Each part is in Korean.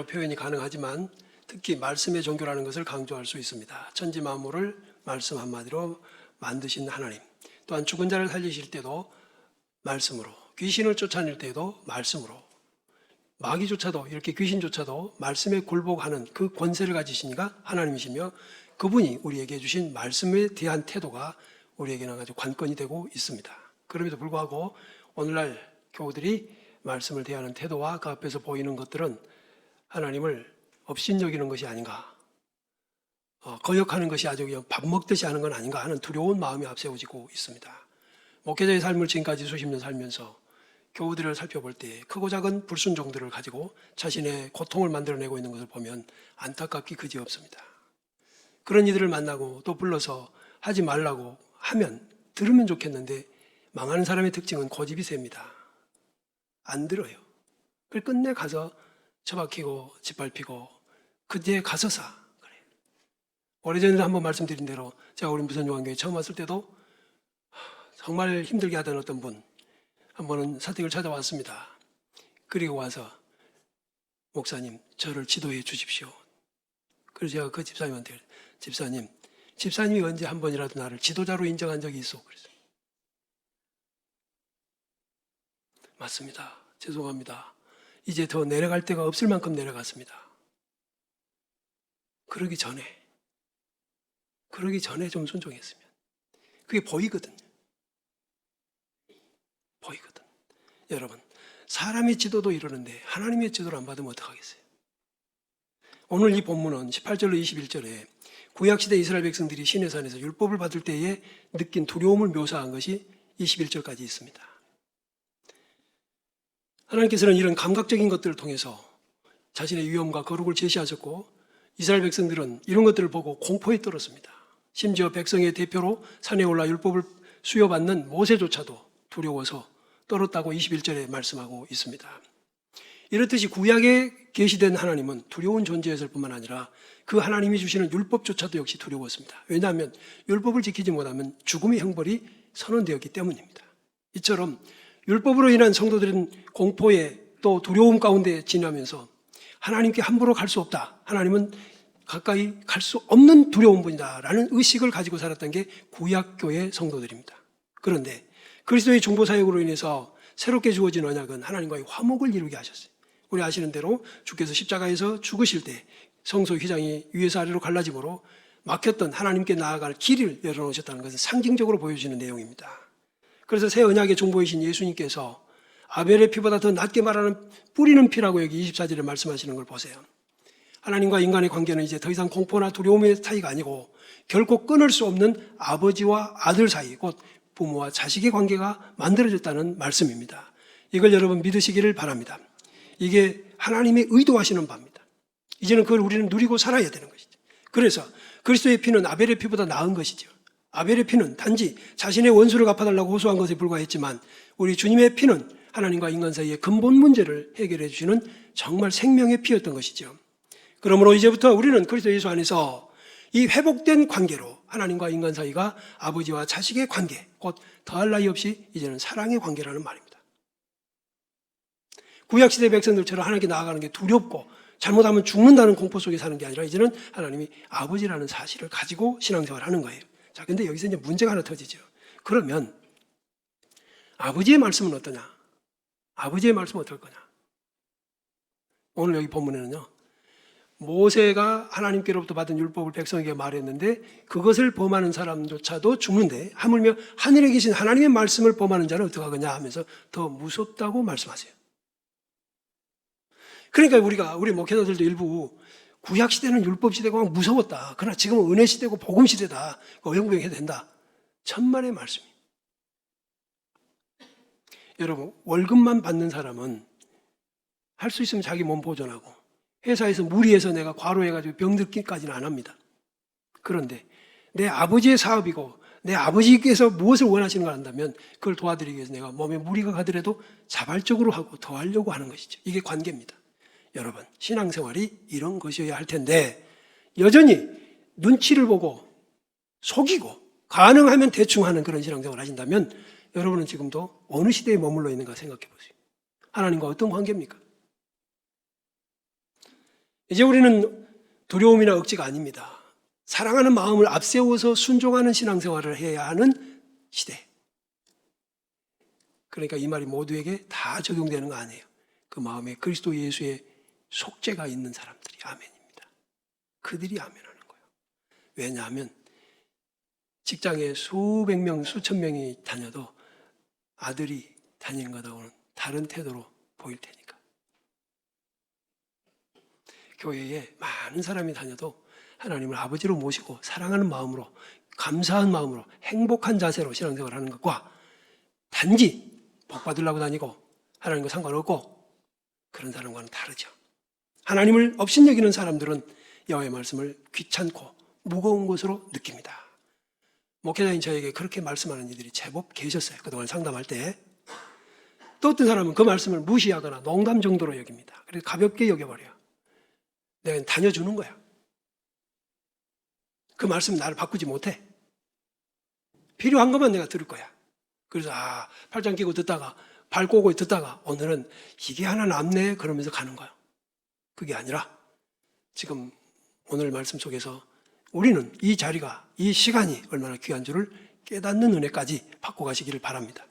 표현이 가능하지만 특히 말씀의 종교라는 것을 강조할 수 있습니다. 천지 만물을 말씀 한마디로 만드신 하나님, 또한 죽은 자를 살리실 때도 말씀으로, 귀신을 쫓아낼 때도 말씀으로, 마귀조차도 이렇게 귀신조차도 말씀에 굴복하는 그 권세를 가지시니까 하나님이시며, 그분이 우리에게 주신 말씀에 대한 태도가 우리에게는 아주 관건이 되고 있습니다. 그럼에도 불구하고 오늘날 교우들이 말씀을 대하는 태도와 그 앞에서 보이는 것들은 하나님을 업신여기는 것이 아닌가, 거역하는 것이 아주 그냥 밥 먹듯이 하는 건 아닌가 하는 두려운 마음이 앞세워지고 있습니다. 목회자의 삶을 지금까지 수십 년 살면서 교우들을 살펴볼 때 크고 작은 불순종들을 가지고 자신의 고통을 만들어내고 있는 것을 보면 안타깝기 그지없습니다. 그런 이들을 만나고 또 불러서 하지 말라고 하면 들으면 좋겠는데, 망하는 사람의 특징은 고집이 셉니다. 안 들어요. 그걸 끝내 가서 처박히고 짓밟히고 그 뒤에 가서 사. 그래. 오래전에 한번 말씀드린 대로 제가 우리 무선요한교회 처음 왔을 때도 정말 힘들게 하던 어떤 분 한 번은 사택을 찾아왔습니다. 그리고 와서 목사님, 저를 지도해 주십시오. 그래서 제가 그 집사님한테, 집사님이 언제 한 번이라도 나를 지도자로 인정한 적이 있어? 그래서 맞습니다. 죄송합니다. 이제 더 내려갈 데가 없을 만큼 내려갔습니다. 그러기 전에 좀 순종했으면. 그게 보이거든요. 여러분, 사람의 지도도 이러는데 하나님의 지도를 안 받으면 어떡하겠어요? 오늘 이 본문은 18절로 21절에 구약시대 이스라엘 백성들이 시내산에서 율법을 받을 때에 느낀 두려움을 묘사한 것이 21절까지 있습니다. 하나님께서는 이런 감각적인 것들을 통해서 자신의 위엄과 거룩을 제시하셨고, 이스라엘 백성들은 이런 것들을 보고 공포에 떨었습니다. 심지어 백성의 대표로 산에 올라 율법을 수여받는 모세조차도 두려워서 떨었다고 21절에 말씀하고 있습니다. 이렇듯이 구약에 계시된 하나님은 두려운 존재였을 뿐만 아니라 그 하나님이 주시는 율법조차도 역시 두려웠습니다. 왜냐하면 율법을 지키지 못하면 죽음의 형벌이 선언되었기 때문입니다. 이처럼 율법으로 인한 성도들은 공포에 또 두려움 가운데 지나면서 하나님께 함부로 갈 수 없다, 하나님은 가까이 갈 수 없는 두려운 분이다 라는 의식을 가지고 살았던 게 구약교의 성도들입니다. 그런데 그리스도의 중보사역으로 인해서 새롭게 주어진 언약은 하나님과의 화목을 이루게 하셨어요. 우리 아시는 대로 주께서 십자가에서 죽으실 때 성소 휘장이 위에서 아래로 갈라짐으로 막혔던 하나님께 나아갈 길을 열어놓으셨다는 것은 상징적으로 보여지는 내용입니다. 그래서 새 언약의 중보이신 예수님께서 아벨의 피보다 더 낫게 말하는 뿌리는 피라고 여기 24절에 말씀하시는 걸 보세요. 하나님과 인간의 관계는 이제 더 이상 공포나 두려움의 사이가 아니고 결코 끊을 수 없는 아버지와 아들 사이, 곧 부모와 자식의 관계가 만들어졌다는 말씀입니다. 이걸 여러분 믿으시기를 바랍니다. 이게 하나님의 의도하시는 바입니다. 이제는 그걸 우리는 누리고 살아야 되는 것이죠. 그래서 그리스도의 피는 아벨의 피보다 나은 것이죠. 아벨의 피는 단지 자신의 원수를 갚아달라고 호소한 것에 불과했지만, 우리 주님의 피는 하나님과 인간 사이의 근본 문제를 해결해 주시는 정말 생명의 피였던 것이죠. 그러므로 이제부터 우리는 그리스도 예수 안에서 이 회복된 관계로 하나님과 인간 사이가 아버지와 자식의 관계, 곧 더할 나위 없이 이제는 사랑의 관계라는 말입니다. 구약시대 백성들처럼 하나님께 나아가는 게 두렵고 잘못하면 죽는다는 공포 속에 사는 게 아니라 이제는 하나님이 아버지라는 사실을 가지고 신앙생활을 하는 거예요. 자, 근데 여기서 이제 문제가 하나 터지죠. 그러면 아버지의 말씀은 어떠냐? 아버지의 말씀은 어떨 거냐? 오늘 여기 본문에는요, 모세가 하나님께로부터 받은 율법을 백성에게 말했는데 그것을 범하는 사람조차도 죽는데 하물며 하늘에 계신 하나님의 말씀을 범하는 자는 어떡하겠냐 하면서 더 무섭다고 말씀하세요. 그러니까 우리 목회자들도 일부 구약시대는 율법시대고 막 무서웠다, 그러나 지금은 은혜시대고 복음시대다, 어영부영해야 된다, 천만의 말씀입니다. 여러분, 월급만 받는 사람은 할 수 있으면 자기 몸 보존하고, 회사에서 무리해서 내가 과로해가지고 병들기까지는 안 합니다. 그런데 내 아버지의 사업이고 내 아버지께서 무엇을 원하시는 걸 안다면 그걸 도와드리기 위해서 내가 몸에 무리가 가더라도 자발적으로 하고 더 하려고 하는 것이죠. 이게 관계입니다. 여러분, 신앙생활이 이런 것이어야 할 텐데 여전히 눈치를 보고 속이고 가능하면 대충 하는 그런 신앙생활을 하신다면 여러분은 지금도 어느 시대에 머물러 있는가 생각해 보세요. 하나님과 어떤 관계입니까? 이제 우리는 두려움이나 억지가 아닙니다. 사랑하는 마음을 앞세워서 순종하는 신앙생활을 해야 하는 시대. 그러니까 이 말이 모두에게 다 적용되는 거 아니에요. 그 마음에 그리스도 예수의 속죄가 있는 사람들이 아멘입니다. 그들이 아멘하는 거예요. 왜냐하면 직장에 수백 명, 수천 명이 다녀도 아들이 다니는 것하고는 다른 태도로 보일 테니까. 교회에 많은 사람이 다녀도 하나님을 아버지로 모시고 사랑하는 마음으로, 감사한 마음으로, 행복한 자세로 신앙생활을 하는 것과 단지 복 받으려고 다니고 하나님과 상관없고 그런 사람과는 다르죠. 하나님을 업신여기는 사람들은 여호와의 말씀을 귀찮고 무거운 것으로 느낍니다. 목회자인 저에게 그렇게 말씀하는 이들이 제법 계셨어요. 그동안 상담할 때. 또 어떤 사람은 그 말씀을 무시하거나 농담 정도로 여깁니다. 그래서 가볍게 여겨버려요. 내가 다녀주는 거야. 그 말씀은 나를 바꾸지 못해. 필요한 것만 내가 들을 거야. 그래서 팔짱 끼고 듣다가 발 꼬고 듣다가 오늘은 이게 하나 남네 그러면서 가는 거야. 그게 아니라 지금 오늘 말씀 속에서 우리는 이 자리가, 이 시간이 얼마나 귀한 줄을 깨닫는 은혜까지 받고 가시기를 바랍니다.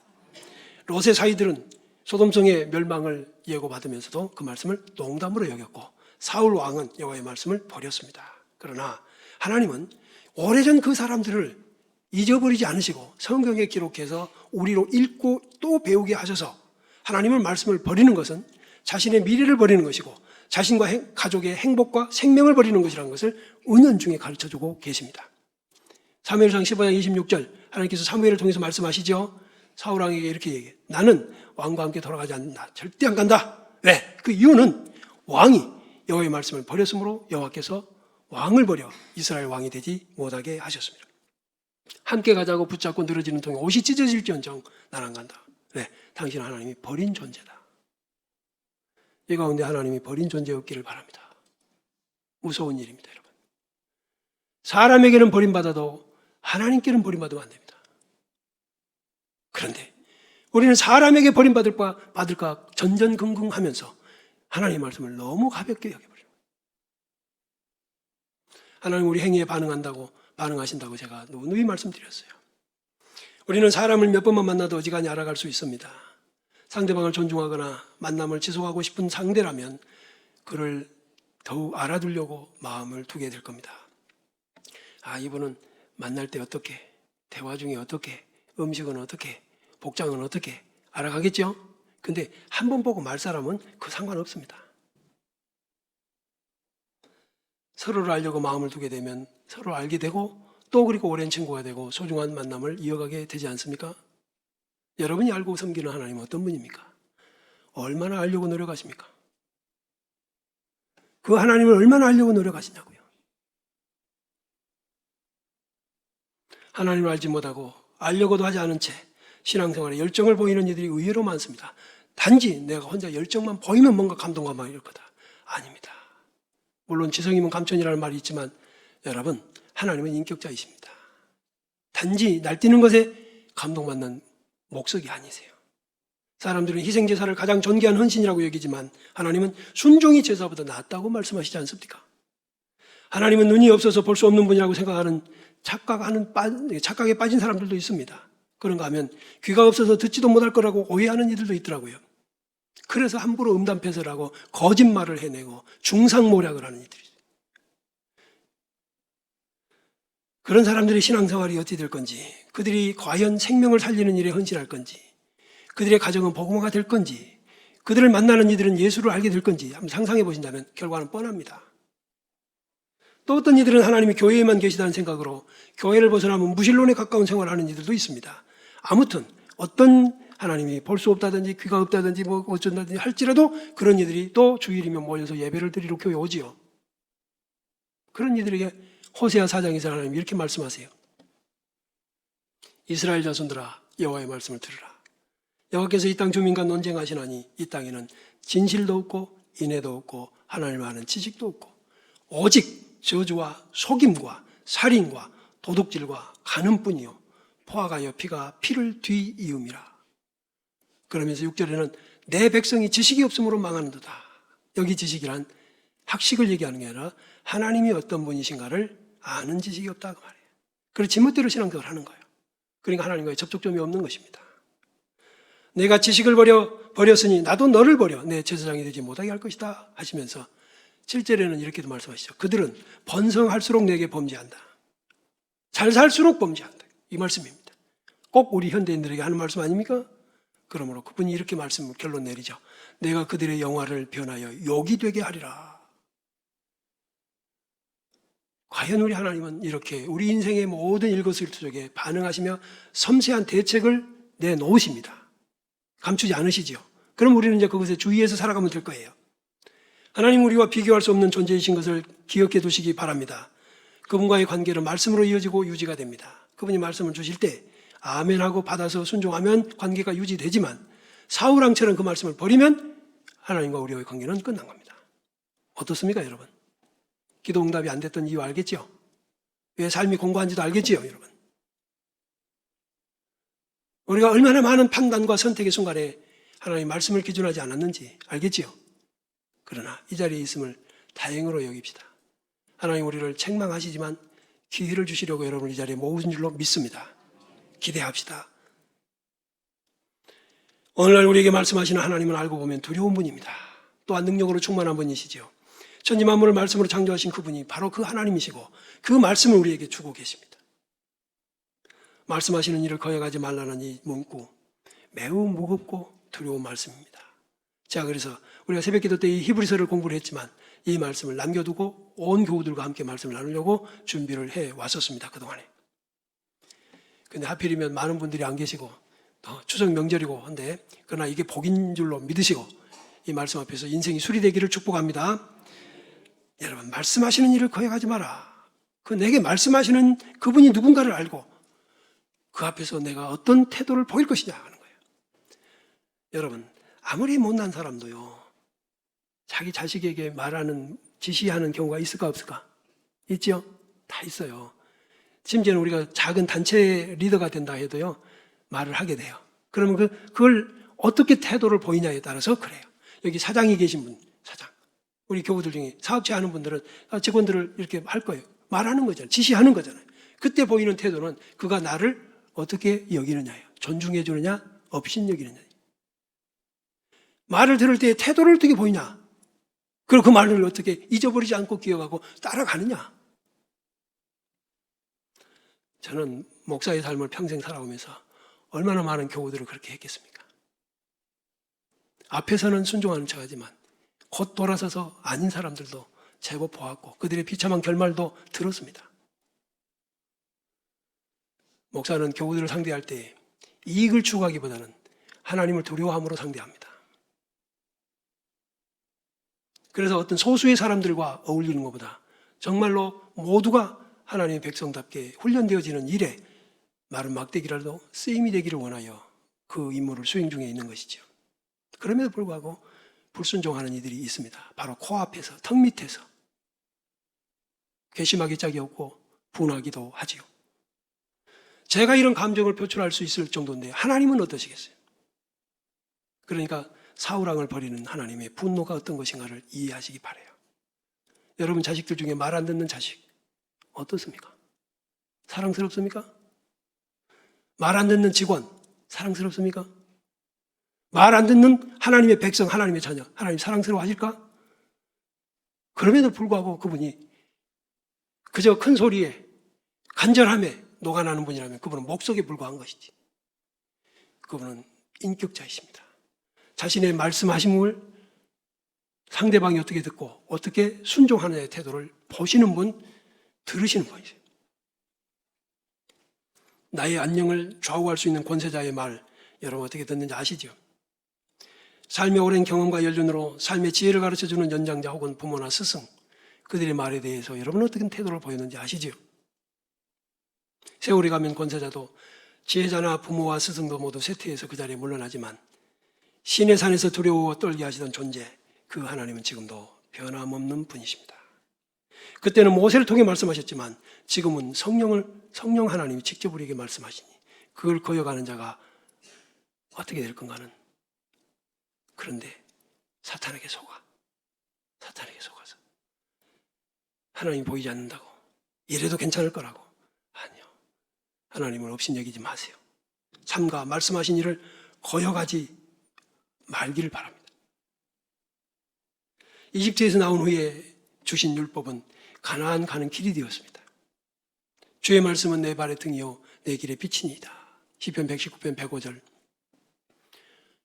롯의 사이들은 소돔성의 멸망을 예고받으면서도 그 말씀을 농담으로 여겼고 사울 왕은 여호와의 말씀을 버렸습니다. 그러나 하나님은 오래전 그 사람들을 잊어버리지 않으시고 성경에 기록해서 우리로 읽고 또 배우게 하셔서 하나님의 말씀을 버리는 것은 자신의 미래를 버리는 것이고 자신과 가족의 행복과 생명을 버리는 것이라는 것을 은연중에 가르쳐주고 계십니다. 사무엘상 15장 26절 하나님께서 사무엘을 통해서 말씀하시죠. 사울 왕에게 이렇게 얘기해. 나는 왕과 함께 돌아가지 않는다. 절대 안 간다. 왜? 그 이유는 왕이 여호와의 말씀을 버렸으므로 여호와께서 왕을 버려 이스라엘 왕이 되지 못하게 하셨습니다. 함께 가자고 붙잡고 늘어지는 통에 옷이 찢어질지언정 난 안 간다. 왜? 당신은 하나님이 버린 존재다. 이 가운데 하나님이 버린 존재였기를 바랍니다. 무서운 일입니다, 여러분. 사람에게는 버림받아도 하나님께는 버림받으면 안 됩니다. 그런데 우리는 사람에게 버림받을까 전전긍긍하면서 하나님의 말씀을 너무 가볍게 여겨버려요. 하나님 우리 행위에 반응하신다고 제가 누누이 말씀드렸어요. 우리는 사람을 몇 번만 만나도 어지간히 알아갈 수 있습니다. 상대방을 존중하거나 만남을 지속하고 싶은 상대라면 그를 더욱 알아두려고 마음을 두게 될 겁니다. 이분은 만날 때 어떻게, 대화 중에 어떻게, 음식은 어떻게, 복장은 어떻게 알아가겠죠? 근데 한 번 보고 말 사람은 그 상관없습니다. 서로를 알려고 마음을 두게 되면 서로 알게 되고 또 그리고 오랜 친구가 되고 소중한 만남을 이어가게 되지 않습니까? 여러분이 알고 섬기는 하나님은 어떤 분입니까? 얼마나 알려고 노력하십니까? 그 하나님을 얼마나 알려고 노력하시냐고요. 하나님을 알지 못하고 알려고도 하지 않은 채 신앙생활에 열정을 보이는 이들이 의외로 많습니다. 단지 내가 혼자 열정만 보이면 뭔가 감동과 막 이럴 거다. 아닙니다. 물론 지성이면 감천이라는 말이 있지만 여러분, 하나님은 인격자이십니다. 단지 날뛰는 것에 감동받는 목석이 아니세요. 사람들은 희생제사를 가장 존귀한 헌신이라고 여기지만 하나님은 순종이 제사보다 낫다고 말씀하시지 않습니까? 하나님은 눈이 없어서 볼 수 없는 분이라고 생각하는 착각에 빠진 사람들도 있습니다. 그런가 하면 귀가 없어서 듣지도 못할 거라고 오해하는 이들도 있더라고요. 그래서 함부로 음담패설하고 거짓말을 해내고 중상모략을 하는 이들이 있어요. 그런 사람들의 신앙생활이 어떻게 될 건지, 그들이 과연 생명을 살리는 일에 헌신할 건지, 그들의 가정은 복음화가 될 건지, 그들을 만나는 이들은 예수를 알게 될 건지 한번 상상해 보신다면 결과는 뻔합니다. 또 어떤 이들은 하나님이 교회에만 계시다는 생각으로 교회를 벗어나면 무신론에 가까운 생활을 하는 이들도 있습니다. 아무튼 어떤 하나님이 볼 수 없다든지 귀가 없다든지 뭐 어쩐다든지 할지라도 그런 이들이 또 주일이면 모여서 예배를 드리러 교회 오지요. 그런 이들에게 호세아 4장에서 하나님이 이렇게 말씀하세요. 이스라엘 자손들아 여호와의 말씀을 들으라. 여호와께서 이 땅 주민과 논쟁하시나니 이 땅에는 진실도 없고 인애도 없고 하나님을 아는 지식도 없고 오직 저주와 속임과 살인과 도둑질과 간음뿐이요 포악하여 피가 피를 뒤이음이라. 그러면서 6절에는 내 백성이 지식이 없으므로 망하는도다. 여기 지식이란 학식을 얘기하는 게 아니라 하나님이 어떤 분이신가를 아는 지식이 없다고 말해요. 그래서 지멋대로 신앙생활을 하는 거예요. 그러니까 하나님과의 접촉점이 없는 것입니다. 내가 지식을 버렸으니 나도 너를 버려 내 제사장이 되지 못하게 할 것이다 하시면서 7절에는 이렇게도 말씀하시죠. 그들은 번성할수록 내게 범죄한다. 잘 살수록 범죄한다. 이 말씀입니다. 꼭 우리 현대인들에게 하는 말씀 아닙니까? 그러므로 그분이 이렇게 결론 내리죠. 내가 그들의 영화를 변하여 욕이 되게 하리라. 과연 우리 하나님은 이렇게 우리 인생의 모든 일거수일투족에 반응하시며 섬세한 대책을 내놓으십니다. 감추지 않으시지요. 그럼 우리는 이제 그것에 주의해서 살아가면 될 거예요. 하나님 우리와 비교할 수 없는 존재이신 것을 기억해 두시기 바랍니다. 그분과의 관계는 말씀으로 이어지고 유지가 됩니다. 그분이 말씀을 주실 때 아멘하고 받아서 순종하면 관계가 유지되지만 사울왕처럼 그 말씀을 버리면 하나님과 우리의 관계는 끝난 겁니다. 어떻습니까, 여러분? 기도 응답이 안 됐던 이유 알겠죠? 왜 삶이 공고한지도 알겠지요, 여러분? 우리가 얼마나 많은 판단과 선택의 순간에 하나님 말씀을 기준하지 않았는지 알겠지요? 그러나 이 자리에 있음을 다행으로 여깁시다. 하나님 우리를 책망하시지만 기회를 주시려고 여러분 이 자리에 모으신 줄로 믿습니다. 기대합시다. 오늘날 우리에게 말씀하시는 하나님을 알고 보면 두려운 분입니다. 또한 능력으로 충만한 분이시죠. 천지만물을 말씀으로 창조하신 그분이 바로 그 하나님이시고 그 말씀을 우리에게 주고 계십니다. 말씀하시는 일을 거역하지 말라는 이 문구 매우 무겁고 두려운 말씀입니다. 자, 그래서 우리가 새벽기도 때 이 히브리서를 공부를 했지만 이 말씀을 남겨두고 온 교우들과 함께 말씀을 나누려고 준비를 해 왔었습니다. 그동안에. 근데 하필이면 많은 분들이 안 계시고 추석 명절이고 한데 그러나 이게 복인 줄로 믿으시고 이 말씀 앞에서 인생이 수리되기를 축복합니다. 여러분 말씀하시는 일을 거역하지 마라. 그 내게 말씀하시는 그분이 누군가를 알고 그 앞에서 내가 어떤 태도를 보일 것이냐 하는 거예요. 여러분 아무리 못난 사람도요 자기 자식에게 말하는 지시하는 경우가 있을까 없을까? 있죠? 다 있어요. 심지어는 우리가 작은 단체 리더가 된다 해도요 말을 하게 돼요. 그러면 그걸 어떻게 태도를 보이냐에 따라서 그래요. 여기 사장이 계신 분, 사장. 우리 교우들 중에 사업체 하는 분들은 직원들을 이렇게 할 거예요. 말하는 거잖아요. 지시하는 거잖아요. 그때 보이는 태도는 그가 나를 어떻게 여기느냐예요. 존중해 주느냐, 업신 여기느냐. 말을 들을 때 태도를 어떻게 보이냐. 그리고 그 말을 어떻게 잊어버리지 않고 기억하고 따라가느냐. 저는 목사의 삶을 평생 살아오면서 얼마나 많은 교우들을 그렇게 했겠습니까? 앞에서는 순종하는 척하지만 곧 돌아서서 아닌 사람들도 제법 보았고 그들의 비참한 결말도 들었습니다. 목사는 교우들을 상대할 때 이익을 추구하기보다는 하나님을 두려워함으로 상대합니다. 그래서 어떤 소수의 사람들과 어울리는 것보다 정말로 모두가 하나님의 백성답게 훈련되어지는 일에 마른 막대기라도 쓰임이 되기를 원하여 그 임무를 수행 중에 있는 것이죠. 그럼에도 불구하고 불순종하는 이들이 있습니다. 바로 코앞에서, 턱 밑에서 괘씸하기 짝이 없고 분하기도 하지요. 제가 이런 감정을 표출할 수 있을 정도인데 하나님은 어떠시겠어요? 그러니까 사울왕을 버리는 하나님의 분노가 어떤 것인가를 이해하시기 바라요. 여러분 자식들 중에 말 안 듣는 자식 어떻습니까? 사랑스럽습니까? 말 안 듣는 직원 사랑스럽습니까? 말 안 듣는 하나님의 백성, 하나님의 자녀 하나님 사랑스러워하실까? 그럼에도 불구하고 그분이 그저 큰 소리에 간절함에 녹아나는 분이라면 그분은 목석에 불과한 것이지. 그분은 인격자이십니다. 자신의 말씀하심을 상대방이 어떻게 듣고 어떻게 순종하느냐의 태도를 보시는 분, 들으시는 분이세요. 나의 안녕을 좌우할 수 있는 권세자의 말, 여러분 어떻게 듣는지 아시죠? 삶의 오랜 경험과 연륜으로 삶의 지혜를 가르쳐주는 연장자 혹은 부모나 스승, 그들의 말에 대해서 여러분 어떻게 태도를 보였는지 아시죠? 세월이 가면 권세자도 지혜자나 부모와 스승도 모두 쇠퇴해서 그 자리에 물러나지만 신의 산에서 두려워 떨게 하시던 존재, 그 하나님은 지금도 변함없는 분이십니다. 그때는 모세를 통해 말씀하셨지만 지금은 성령 하나님이 직접 우리에게 말씀하시니 그걸 거역하는 자가 어떻게 될 건가는, 그런데 사탄에게 속아서 하나님 보이지 않는다고, 이래도 괜찮을 거라고. 아니요. 하나님을 업신여기지 마세요. 삼가 말씀하신 일을 거역하지 말기를 바랍니다. 이집트에서 나온 후에 주신 율법은 가나안 가는 길이 되었습니다. 주의 말씀은 내 발의 등이요 내 길의 빛이니이다. 시편 119편 105절.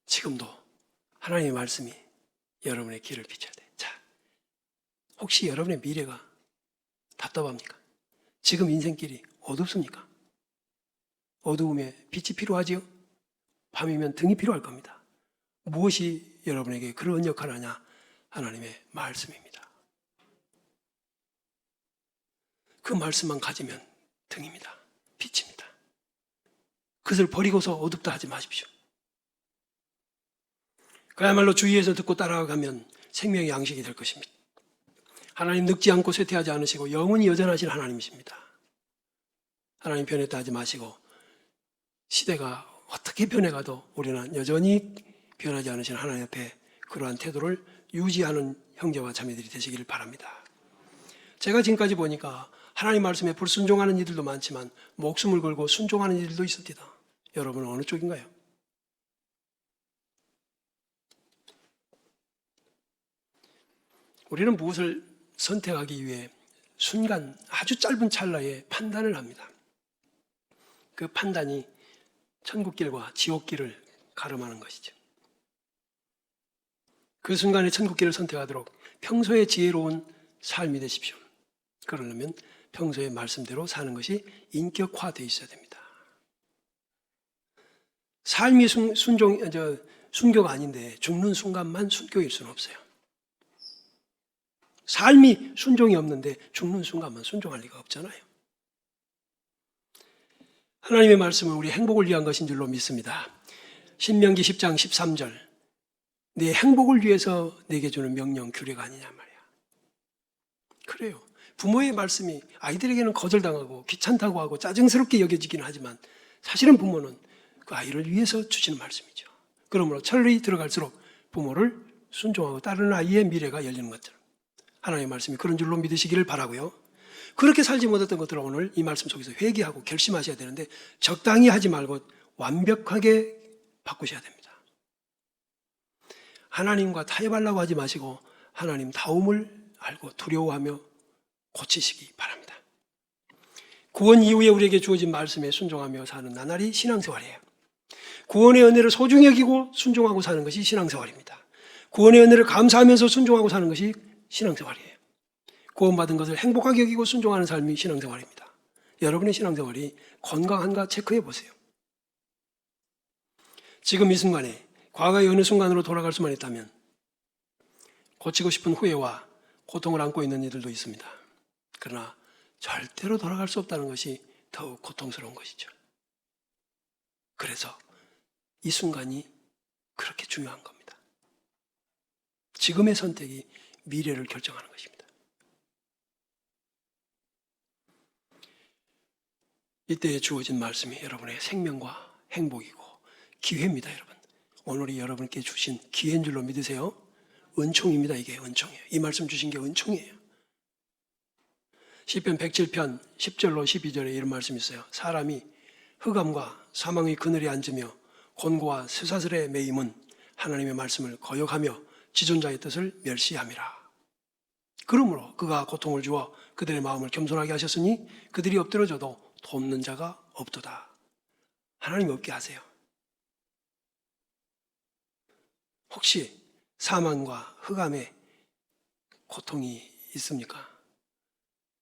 지금도 하나님의 말씀이 여러분의 길을 비춰야 돼. 자, 혹시 여러분의 미래가 답답합니까? 지금 인생길이 어둡습니까? 어두움에 빛이 필요하지요? 밤이면 등이 필요할 겁니다. 무엇이 여러분에게 그런 역할을 하냐? 하나님의 말씀입니다. 그 말씀만 가지면 등입니다. 빛입니다. 그것을 버리고서 어둡다 하지 마십시오. 그야말로 주위에서 듣고 따라가면 생명의 양식이 될 것입니다. 하나님 늙지 않고 쇠퇴하지 않으시고 영원히 여전하신 하나님이십니다. 하나님 변했다 하지 마시고 시대가 어떻게 변해가도 우리는 여전히 변하지 않으신 하나님 앞에 그러한 태도를 유지하는 형제와 자매들이 되시기를 바랍니다. 제가 지금까지 보니까 하나님 말씀에 불순종하는 이들도 많지만 목숨을 걸고 순종하는 이들도 있습니다. 여러분은 어느 쪽인가요? 우리는 무엇을 선택하기 위해 순간 아주 짧은 찰나에 판단을 합니다. 그 판단이 천국길과 지옥길을 가름하는 것이죠. 그 순간에 천국길을 선택하도록 평소에 지혜로운 삶이 되십시오. 그러려면 평소의 말씀대로 사는 것이 인격화되어 있어야 됩니다. 삶이 순교가 아닌데 죽는 순간만 순교일 수는 없어요. 삶이 순종이 없는데 죽는 순간만 순종할 리가 없잖아요. 하나님의 말씀은 우리 행복을 위한 것인 줄로 믿습니다. 신명기 10장 13절. 내 행복을 위해서 내게 주는 명령 규례가 아니냐 말이야. 그래요. 부모의 말씀이 아이들에게는 거절당하고 귀찮다고 하고 짜증스럽게 여겨지기는 하지만 사실은 부모는 그 아이를 위해서 주시는 말씀이죠. 그러므로 철이 들어갈수록 부모를 순종하고 따르는 아이의 미래가 열리는 것처럼 하나님의 말씀이 그런 줄로 믿으시기를 바라고요. 그렇게 살지 못했던 것들을 오늘 이 말씀 속에서 회개하고 결심하셔야 되는데 적당히 하지 말고 완벽하게 바꾸셔야 됩니다. 하나님과 타협하려고 하지 마시고 하나님 다움을 알고 두려워하며 고치시기 바랍니다. 구원 이후에 우리에게 주어진 말씀에 순종하며 사는 나날이 신앙생활이에요. 구원의 은혜를 소중히 여기고 순종하고 사는 것이 신앙생활입니다. 구원의 은혜를 감사하면서 순종하고 사는 것이 신앙생활이에요. 구원받은 것을 행복하게 여기고 순종하는 삶이 신앙생활입니다. 여러분의 신앙생활이 건강한가 체크해 보세요. 지금 이 순간에 과거의 어느 순간으로 돌아갈 수만 있다면 고치고 싶은 후회와 고통을 안고 있는 이들도 있습니다. 그러나 절대로 돌아갈 수 없다는 것이 더욱 고통스러운 것이죠. 그래서 이 순간이 그렇게 중요한 겁니다. 지금의 선택이 미래를 결정하는 것입니다. 이때에 주어진 말씀이 여러분의 생명과 행복이고 기회입니다, 여러분. 오늘이 여러분께 주신 기회인 줄로 믿으세요. 은총입니다. 이게 은총이에요. 이 말씀 주신 게 은총이에요. 시편 107편 10절로 12절에 이런 말씀이 있어요. 사람이 흑암과 사망의 그늘에 앉으며 곤고와 쇠사슬에 매임은 하나님의 말씀을 거역하며 지존자의 뜻을 멸시함이라. 그러므로 그가 고통을 주어 그들의 마음을 겸손하게 하셨으니 그들이 엎드러져도 돕는 자가 없도다. 하나님 없게 하세요. 혹시 사망과 흑암에 고통이 있습니까?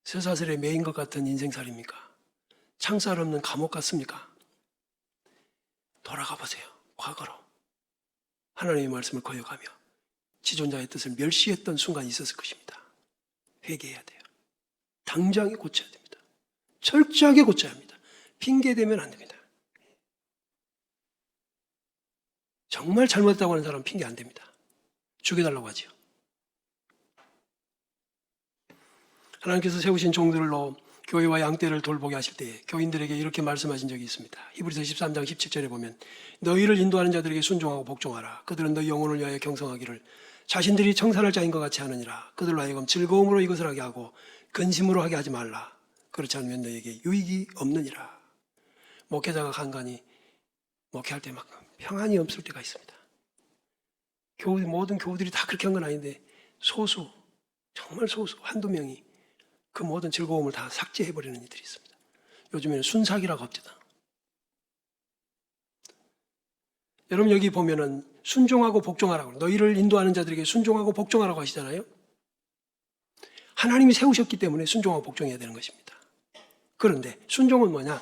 쇠사슬에 매인 것 같은 인생살입니까? 창살 없는 감옥 같습니까? 돌아가 보세요. 과거로. 하나님의 말씀을 거역하며 지존자의 뜻을 멸시했던 순간이 있었을 것입니다. 회개해야 돼요. 당장에 고쳐야 됩니다. 철저하게 고쳐야 합니다. 핑계대면 안 됩니다. 정말 잘못했다고 하는 사람은 핑계 안 됩니다. 죽여달라고 하지요. 하나님께서 세우신 종들로 교회와 양떼를 돌보게 하실 때 교인들에게 이렇게 말씀하신 적이 있습니다. 히브리서 13장 17절에 보면 너희를 인도하는 자들에게 순종하고 복종하라. 그들은 너희 영혼을 위하여 경성하기를 자신들이 청산할 자인 것 같이 하느니라. 그들로 하여금 즐거움으로 이것을 하게 하고 근심으로 하게 하지 말라. 그렇지 않으면 너에게 유익이 없느니라. 목회자가 간간히 목회할 때 막 평안이 없을 때가 있습니다. 모든 교우들이 다 그렇게 한 건 아닌데 소수, 정말 소수, 한두 명이 그 모든 즐거움을 다 삭제해버리는 이들이 있습니다. 요즘에는 순삭이라고 합니다. 여러분 여기 보면은 순종하고 복종하라고, 너희를 인도하는 자들에게 순종하고 복종하라고 하시잖아요. 하나님이 세우셨기 때문에 순종하고 복종해야 되는 것입니다. 그런데 순종은 뭐냐?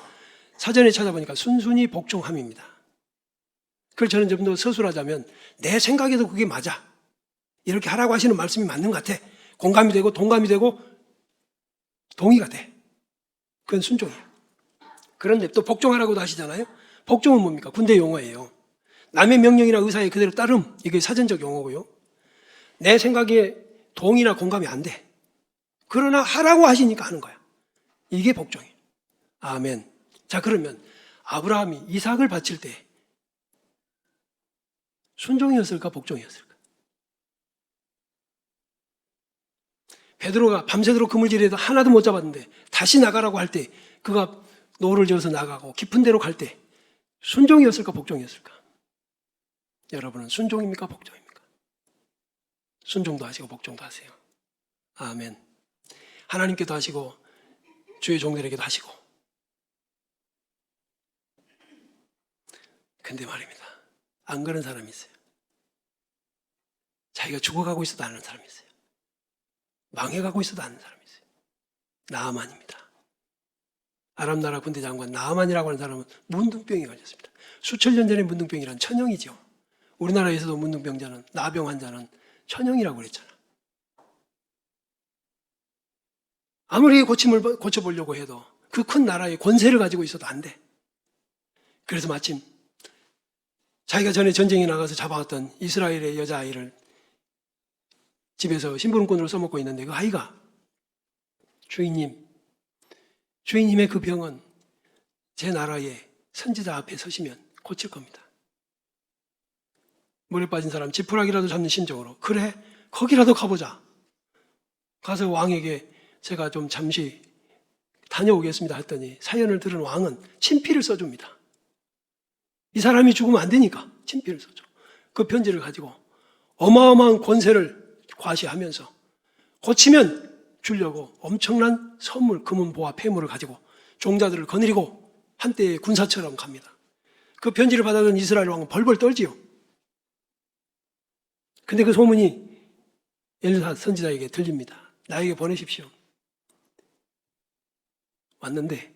사전에 찾아보니까 순순히 복종함입니다. 그걸 저는 좀 더 서술하자면 내 생각에도 그게 맞아. 이렇게 하라고 하시는 말씀이 맞는 것 같아. 공감이 되고 동감이 되고 동의가 돼. 그건 순종이에요. 그런데 또 복종하라고도 하시잖아요. 복종은 뭡니까? 군대 용어예요. 남의 명령이나 의사에 그대로 따름, 이게 사전적 용어고요. 내 생각에 동의나 공감이 안 돼. 그러나 하라고 하시니까 하는 거야. 이게 복종이에요. 아멘. 자, 그러면 아브라함이 이삭을 바칠 때 순종이었을까 복종이었을까? 베드로가 밤새도록 그물질에도 하나도 못 잡았는데 다시 나가라고 할 때 그가 노를 저어서 나가고 깊은 데로 갈 때 순종이었을까 복종이었을까? 여러분은 순종입니까 복종입니까? 순종도 하시고 복종도 하세요. 아멘. 하나님께도 하시고 주의 종들에게도 하시고. 근데 말입니다. 안 그런 사람이 있어요. 자기가 죽어가고 있어도 아는 사람이 있어요. 망해가고 있어도 아는 사람이 있어요. 나아만입니다. 아람 나라 군대 장관 나아만이라고 하는 사람은 문둥병이 걸렸습니다. 수천 년 전에 문둥병이란 천형이죠. 우리나라에서도 문둥병자는, 나병 환자는 천형이라고 그랬잖아. 아무리 고침을 고쳐보려고 해도 그 큰 나라의 권세를 가지고 있어도 안 돼. 그래서 마침 자기가 전에 전쟁에 나가서 잡아왔던 이스라엘의 여자아이를 집에서 심부름꾼으로 써먹고 있는데 그 아이가 주인님의 그 병은 제 나라의 선지자 앞에 서시면 고칠 겁니다. 물에 빠진 사람 지푸라기라도 잡는 심정으로 그래 거기라도 가보자. 가서 왕에게 제가 좀 잠시 다녀오겠습니다 했더니 사연을 들은 왕은 친필을 써줍니다. 이 사람이 죽으면 안 되니까 친필을 써줘. 그 편지를 가지고 어마어마한 권세를 과시하면서 고치면 주려고 엄청난 선물, 금은 보화, 폐물을 가지고 종자들을 거느리고 한때의 군사처럼 갑니다. 그 편지를 받아든 이스라엘 왕은 벌벌 떨지요. 근데 그 소문이 엘사 선지자에게 들립니다. 나에게 보내십시오. 왔는데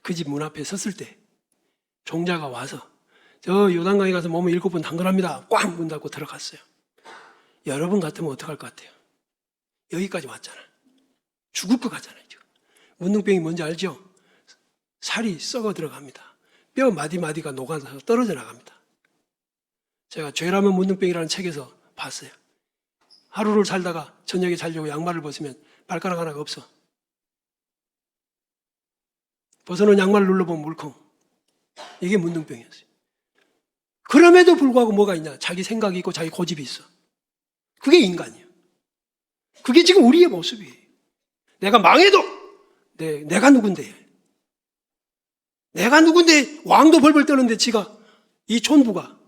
그 집 문 앞에 섰을 때 종자가 와서 저 요단강에 가서 몸을 7번 담그랍니다. 꽉 문 닫고 들어갔어요. 여러분 같으면 어떡할 것 같아요? 여기까지 왔잖아. 죽을 것 같잖아요. 지금. 문둥병이 뭔지 알죠? 살이 썩어 들어갑니다. 뼈 마디마디가 녹아서 떨어져 나갑니다. 제가 죄라면 문둥병이라는 책에서 봤어요. 하루를 살다가 저녁에 자려고 양말을 벗으면 발가락 하나가 없어. 벗어놓은 양말을 눌러보면 물컹. 이게 문둥병이었어요. 그럼에도 불구하고 뭐가 있냐? 자기 생각이 있고 자기 고집이 있어. 그게 인간이에요. 그게 지금 우리의 모습이에요. 내가 망해도 내가 누군데? 내가 누군데 왕도 벌벌 떠는데 지가 이 촌부가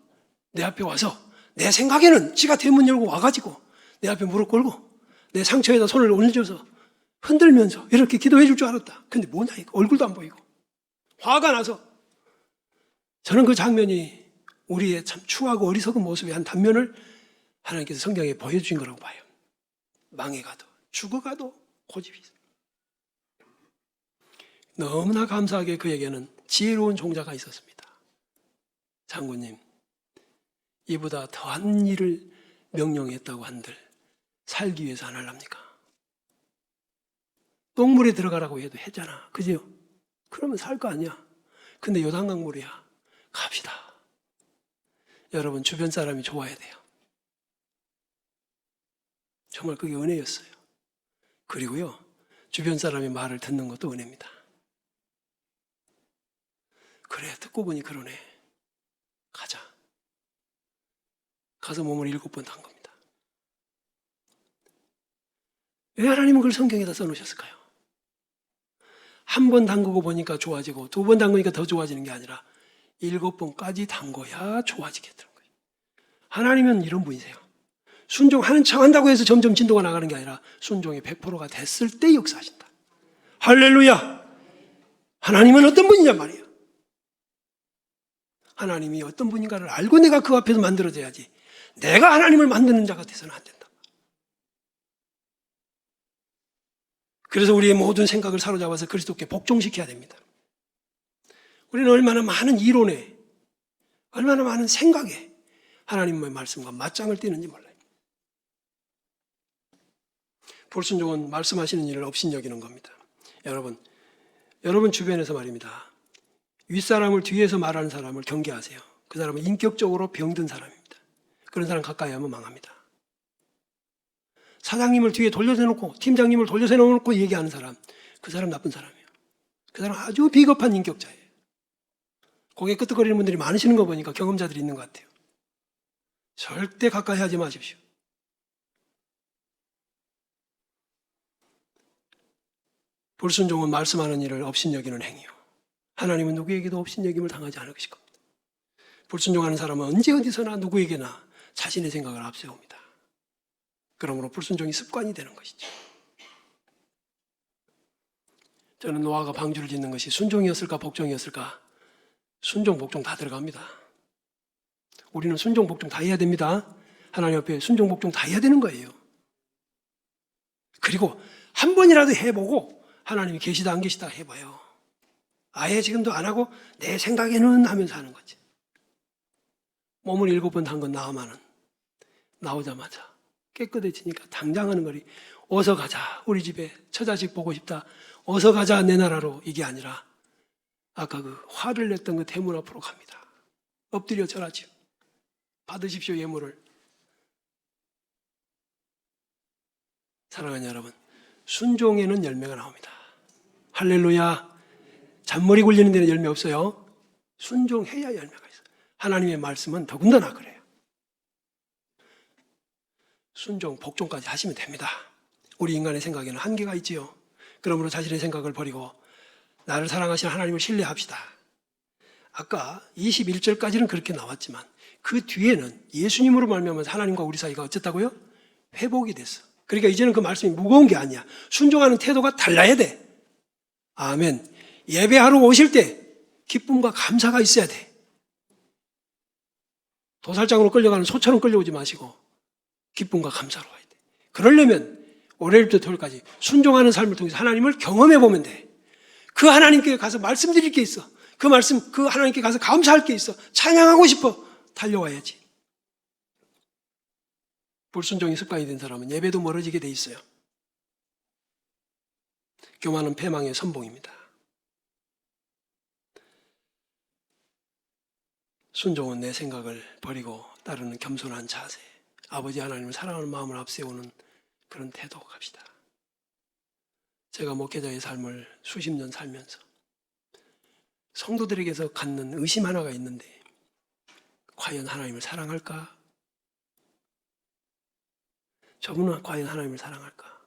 내 앞에 와서 내 생각에는 지가 대문 열고 와가지고 내 앞에 무릎 꿇고 내 상처에다 손을 얹어서 흔들면서 이렇게 기도해 줄 줄 알았다. 근데 뭐냐 이거 얼굴도 안 보이고 화가 나서 저는 그 장면이 우리의 참 추하고 어리석은 모습의 한 단면을 하나님께서 성경에 보여주신 거라고 봐요. 망해가도 죽어가도 고집이 있어요. 너무나 감사하게 그에게는 지혜로운 종자가 있었습니다. 장군님, 이보다 더한 일을 명령했다고 한들 살기 위해서 안 할랍니까? 똥물에 들어가라고 해도 했잖아. 그죠? 그러면 살 거 아니야. 근데 요단강 물이야. 갑시다. 여러분 주변 사람이 좋아야 돼요. 정말 그게 은혜였어요. 그리고요. 주변 사람의 말을 듣는 것도 은혜입니다. 그래 듣고 보니 그러네. 가자. 가서 몸을 7번 담 겁니다. 왜 하나님은 그걸 성경에다 써놓으셨을까요? 한 번 담그고 보니까 좋아지고 두 번 담그니까 더 좋아지는 게 아니라 7번까지 담궈야 좋아지게 되는 거예요. 하나님은 이런 분이세요. 순종하는 척 한다고 해서 점점 진도가 나가는 게 아니라 순종이 100%가 됐을 때 역사하신다. 할렐루야! 하나님은 어떤 분이냔 말이에요. 하나님이 어떤 분인가를 알고 내가 그 앞에서 만들어져야지 내가 하나님을 만드는 자가 돼서는 안 된다. 그래서 우리의 모든 생각을 사로잡아서 그리스도께 복종시켜야 됩니다. 우리는 얼마나 많은 이론에, 얼마나 많은 생각에 하나님의 말씀과 맞짱을 띄는지 몰라요. 불순종은 말씀하시는 일을 업신여기는 겁니다. 여러분 주변에서 말입니다. 윗사람을 뒤에서 말하는 사람을 경계하세요. 그 사람은 인격적으로 병든 사람입니다. 그런 사람 가까이 하면 망합니다. 사장님을 뒤에 돌려세놓고 팀장님을 돌려세놓고 얘기하는 사람, 그 사람 나쁜 사람이에요. 그 사람 아주 비겁한 인격자예요. 고개 끄덕거리는 분들이 많으시는 거 보니까 경험자들이 있는 것 같아요. 절대 가까이 하지 마십시오. 불순종은 말씀하는 일을 업신여기는 행위요. 하나님은 누구에게도 업신여김을 당하지 않을 것일 겁니다. 불순종하는 사람은 언제 어디서나 누구에게나 자신의 생각을 앞세웁니다. 그러므로 불순종이 습관이 되는 것이죠. 저는 노아가 방주를 짓는 것이 순종이었을까 복종이었을까? 순종, 복종 다 들어갑니다. 우리는 순종, 복종 다 해야 됩니다. 하나님 앞에 순종, 복종 다 해야 되는 거예요. 그리고 한 번이라도 해보고 하나님이 계시다 안 계시다 해봐요. 아예 지금도 안 하고 내 생각에는 하면서 하는 거지. 몸을 7번 담근 나아만은 나오자마자 깨끗해지니까 당장 하는 거리. 어서 가자. 우리 집에 처자식 보고 싶다. 어서 가자. 내 나라로. 이게 아니라 아까 그 화를 냈던 그 대문 앞으로 갑니다. 엎드려 절하지요. 받으십시오 예물을. 사랑하는 여러분, 순종에는 열매가 나옵니다. 할렐루야. 잔머리 굴리는 데는 열매 없어요. 순종해야 열매가 있어요. 하나님의 말씀은 더군다나 그래요. 순종, 복종까지 하시면 됩니다. 우리 인간의 생각에는 한계가 있지요. 그러므로 자신의 생각을 버리고 나를 사랑하시는 하나님을 신뢰합시다. 아까 21절까지는 그렇게 나왔지만 그 뒤에는 예수님으로 말미암아 하나님과 우리 사이가 어쨌다고요? 회복이 됐어. 그러니까 이제는 그 말씀이 무거운 게 아니야. 순종하는 태도가 달라야 돼. 아멘. 예배하러 오실 때 기쁨과 감사가 있어야 돼. 도살장으로 끌려가는 소처럼 끌려오지 마시고 기쁨과 감사로 와야 돼. 그러려면 월요일부터 토요일까지 순종하는 삶을 통해서 하나님을 경험해 보면 돼. 그 하나님께 가서 말씀드릴 게 있어. 그 말씀, 그 하나님께 가서 감사할 게 있어. 찬양하고 싶어. 달려와야지. 불순종이 습관이 된 사람은 예배도 멀어지게 돼 있어요. 교만은 패망의 선봉입니다. 순종은 내 생각을 버리고 따르는 겸손한 자세, 아버지 하나님을 사랑하는 마음을 앞세우는 그런 태도로 갑시다. 제가 목회자의 삶을 수십 년 살면서 성도들에게서 갖는 의심 하나가 있는데, 과연 하나님을 사랑할까? 저분은 과연 하나님을 사랑할까?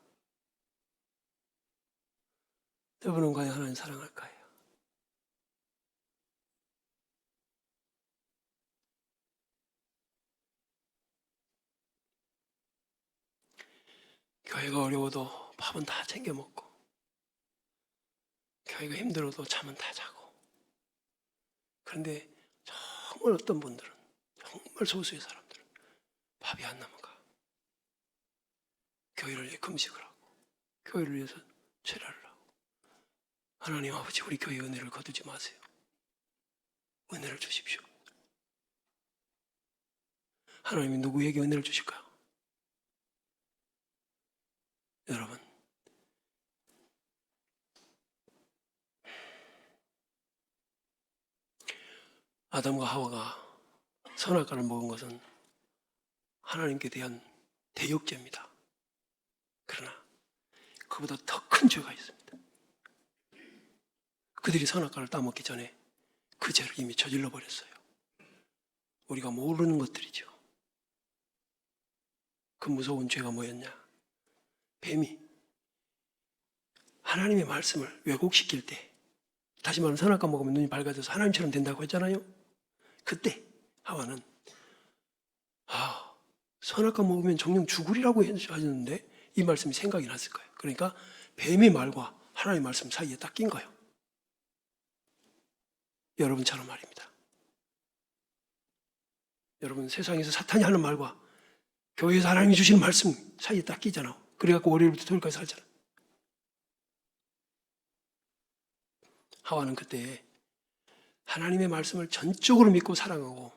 저분은 과연 하나님을 사랑할까요? 교회가 어려워도 밥은 다 챙겨 먹고, 교회가 힘들어도 잠은 다 자고. 그런데 정말 어떤 분들은, 정말 소수의 사람들은 밥이 안 넘어가. 교회를 위해 금식을 하고, 교회를 위해서 제라를 하고. 하나님 아버지, 우리 교회 은혜를 거두지 마세요. 은혜를 주십시오. 하나님이 누구에게 은혜를 주실까요? 여러분, 아담과 하와가 선악과를 먹은 것은 하나님께 대한 대역죄입니다. 그러나 그보다 더 큰 죄가 있습니다. 그들이 선악과를 따먹기 전에 그 죄를 이미 저질러 버렸어요. 우리가 모르는 것들이죠. 그 무서운 죄가 뭐였냐? 뱀이 하나님의 말씀을 왜곡시킬 때, 다시 말하면 선악과 먹으면 눈이 밝아져서 하나님처럼 된다고 했잖아요. 그때 하와는 선악과 먹으면 정녕 죽으리라고 하셨는데 이 말씀이 생각이 났을 거예요. 그러니까 뱀의 말과 하나님의 말씀 사이에 딱 낀 거예요. 여러분처럼 말입니다. 여러분 세상에서 사탄이 하는 말과 교회에서 하나님이 주시는 말씀 사이에 딱 끼잖아. 그래갖고 월요일부터 토요일까지 살잖아. 하와는 그때 하나님의 말씀을 전적으로 믿고 사랑하고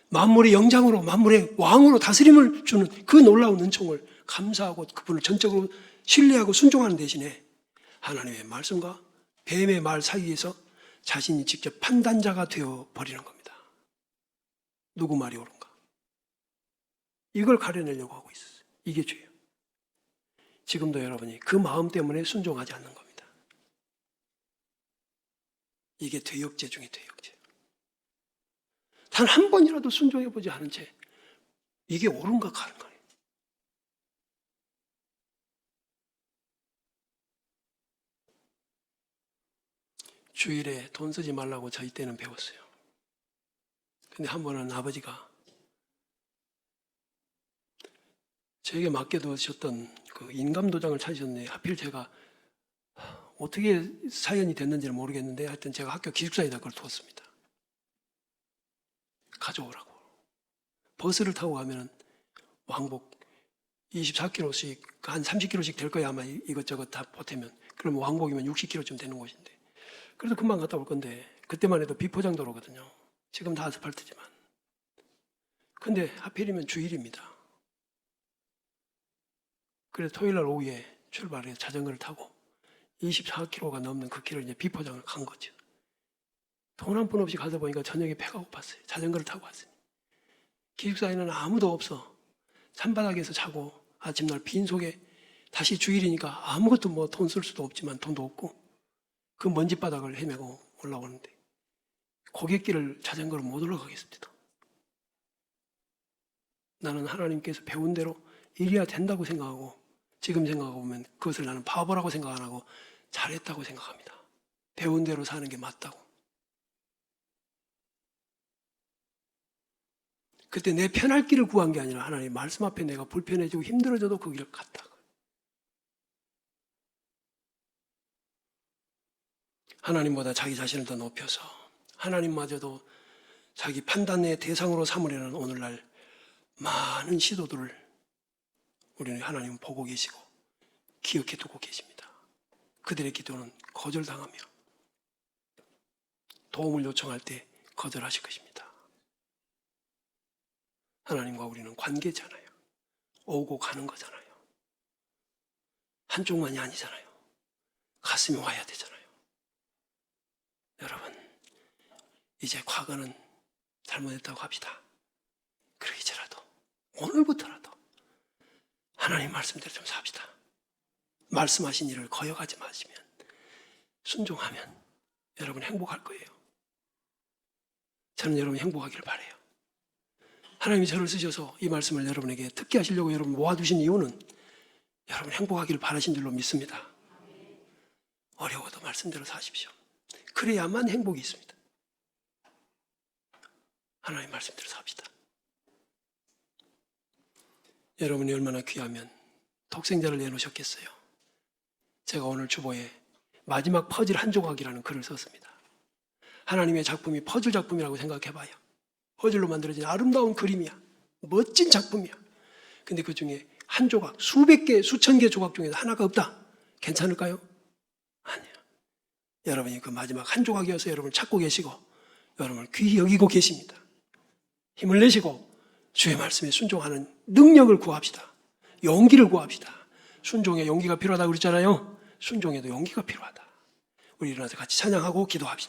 만물의 영장으로 만물의 왕으로 다스림을 주는 그 놀라운 은총을 감사하고 그분을 전적으로 신뢰하고 순종하는 대신에 하나님의 말씀과 뱀의 말 사이에서 자신이 직접 판단자가 되어버리는 겁니다. 누구 말이 옳은가? 이걸 가려내려고 하고 있었어요. 이게 죄예요. 지금도 여러분이 그 마음 때문에 순종하지 않는 겁니다. 이게 퇴역죄 중에 퇴역죄. 단 한 번이라도 순종해보지 않은 채 이게 옳은가 가는 거예요. 주일에 돈 쓰지 말라고 저희 때는 배웠어요. 근데 한 번은 아버지가 저에게 맡겨두셨던 그 인감도장을 찾으셨네. 하필 제가 어떻게 사연이 됐는지는 모르겠는데 하여튼 제가 학교 기숙사에다 그걸 두었습니다. 가져오라고. 버스를 타고 가면 왕복 24km씩 한 30km씩 될 거야 아마 이것저것 다 보태면. 그러면 왕복이면 60km쯤 되는 곳인데 그래도 금방 갔다 올 건데 그때만 해도 비포장도로거든요. 지금 다 아스팔트지만. 근데 하필이면 주일입니다. 그래서 토요일날 오후에 출발해서 자전거를 타고 24km가 넘는 그 길을 이제 비포장을 간 거죠. 돈 한 푼 없이 가다 보니까 저녁에 배가 고팠어요. 자전거를 타고 왔으니. 기숙사에는 아무도 없어. 산바닥에서 자고 아침날 빈속에 다시 주일이니까 아무것도 뭐 돈 쓸 수도 없지만 돈도 없고 그 먼지바닥을 헤매고 올라오는데 고갯길을 자전거로 못 올라가겠습니다. 나는 하나님께서 배운 대로 이래야 된다고 생각하고 지금 생각하고 보면 그것을 나는 바보라고 생각 안 하고 잘했다고 생각합니다. 배운 대로 사는 게 맞다고. 그때 내 편할 길을 구한 게 아니라 하나님 말씀 앞에 내가 불편해지고 힘들어져도 그 길을 갔다. 하나님보다 자기 자신을 더 높여서 하나님마저도 자기 판단의 대상으로 삼으려는 오늘날 많은 시도들을 우리는 하나님은 보고 계시고 기억해 두고 계십니다. 그들의 기도는 거절당하며 도움을 요청할 때 거절하실 것입니다. 하나님과 우리는 관계잖아요. 오고 가는 거잖아요. 한쪽만이 아니잖아요. 가슴이 와야 되잖아요. 여러분, 이제 과거는 잘못했다고 합시다. 그러기 전라도 오늘부터라도 하나님 말씀대로 좀 삽시다. 말씀하신 일을 거역하지 마시면 순종하면 여러분 행복할 거예요. 저는 여러분이 행복하기를 바라요. 하나님이 저를 쓰셔서 이 말씀을 여러분에게 듣게 하시려고 여러분 모아두신 이유는 여러분 행복하기를 바라신 줄로 믿습니다. 어려워도 말씀대로 사십시오. 그래야만 행복이 있습니다. 하나님 말씀대로 삽시다. 여러분이 얼마나 귀하면 독생자를 내놓으셨겠어요. 제가 오늘 주보에 마지막 퍼즐 한 조각이라는 글을 썼습니다. 하나님의 작품이 퍼즐 작품이라고 생각해봐요. 퍼즐로 만들어진 아름다운 그림이야. 멋진 작품이야. 근데 그 중에 한 조각, 수백 개, 수천 개 조각 중에서 하나가 없다. 괜찮을까요? 아니요. 여러분이 그 마지막 한 조각이어서 여러분을 찾고 계시고 여러분을 귀히 여기고 계십니다. 힘을 내시고 주의 말씀에 순종하는 능력을 구합시다. 용기를 구합시다. 순종에 용기가 필요하다고 그랬잖아요. 순종에도 용기가 필요하다. 우리 일어나서 같이 찬양하고 기도합시다.